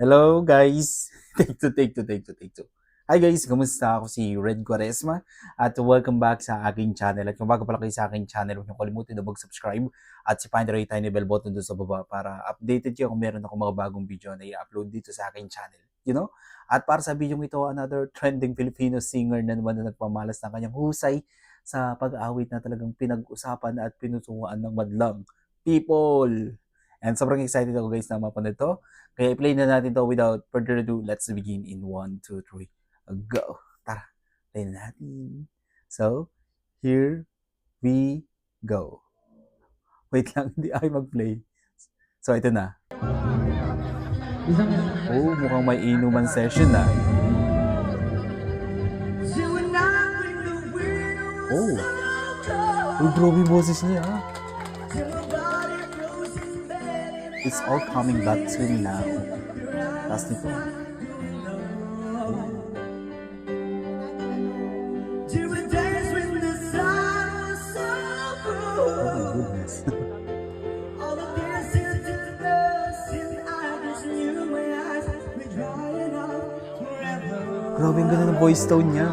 Hello guys! Take two. Hi guys, kamusta? Ako si Red Quaresma at welcome back sa aking channel. At kung bago pala kayo sa aking channel, huwag niyo kalimutan na mag-subscribe at si-find the tiny bell button doon sa baba para updated kayo kung meron ako mga bagong video na i-upload dito sa aking channel. At para sa video ito, another trending Filipino singer na naman na nagpamalas ng kanyang husay sa pag-awit na talagang pinag-usapan at pinutunguan ng madlang people. And sobrang excited ako guys na mapanood to. Kaya i-play na natin to without further ado. Let's begin in 1, 2, 3, go. Tara, play na natin. So, here we go. Wait lang, hindi ay mag-play. So, ito na. Oh, mukhang may inuman session na. Oh, grabe yung boses niya. It's all coming back to me now. Tapos nito. Oh my goodness. Grabe ang ganda ng voice tone niya.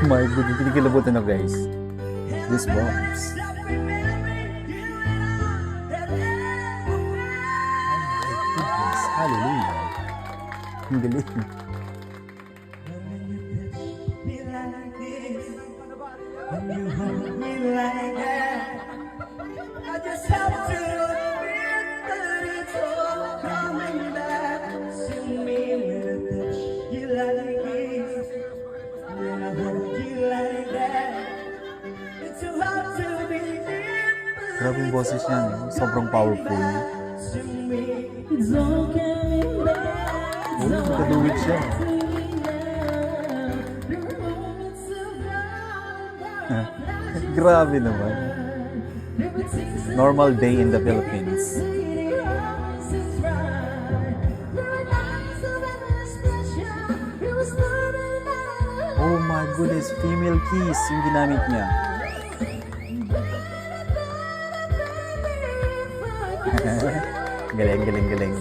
Oh my goodness, kinikilabutan na guys. This bombs. Oh my goodness, hallelujah. Ang galing. Grabe yung boses niya, no? Sobrang powerful. Oh, nakaduwit siya. Grabe naman. Normal day in the Philippines. Oh my goodness, female keys yung ginamit niya. Galing. Galing.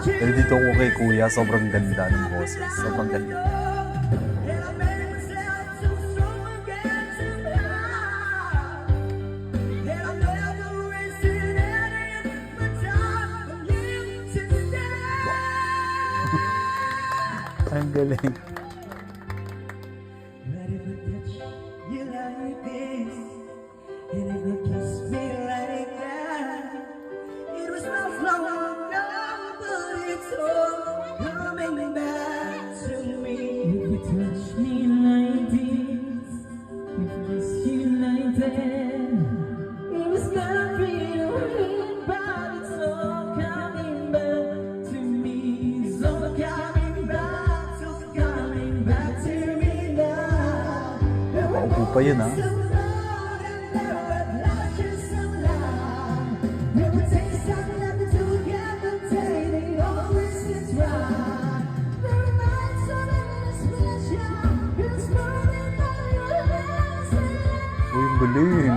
Pero dito ko kay kuya, sobrang ganda ng boses. Sobrang ganda. Ang galing. Paupo pa yun, ha? Uy, ang galing.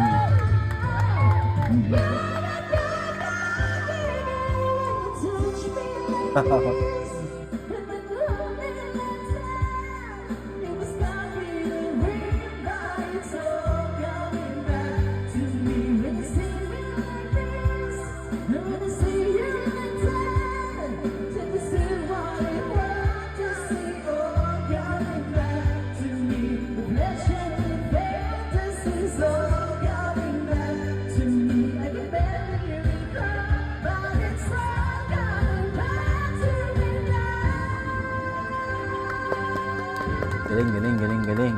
Galing, galing, galing, galing.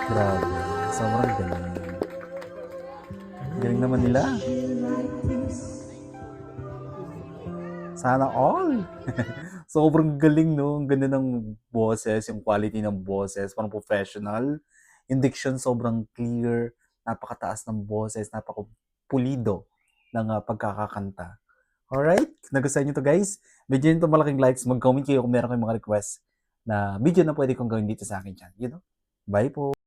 Grabe. Sobrang galing. Galing naman nila. Sana all. Sobrang galing, no? Ang ganda ng boses, yung quality ng boses, parang professional. Yung diction sobrang clear, napakataas ng boses, napakapulido ng pagkakakanta. Alright? Kung nagustuhan nyo to guys, bigyan nyo to malaking likes, mag-comment kayo kung meron kayong mga request na video na pwede kong gawin dito sa akin channel. You know? Bye po!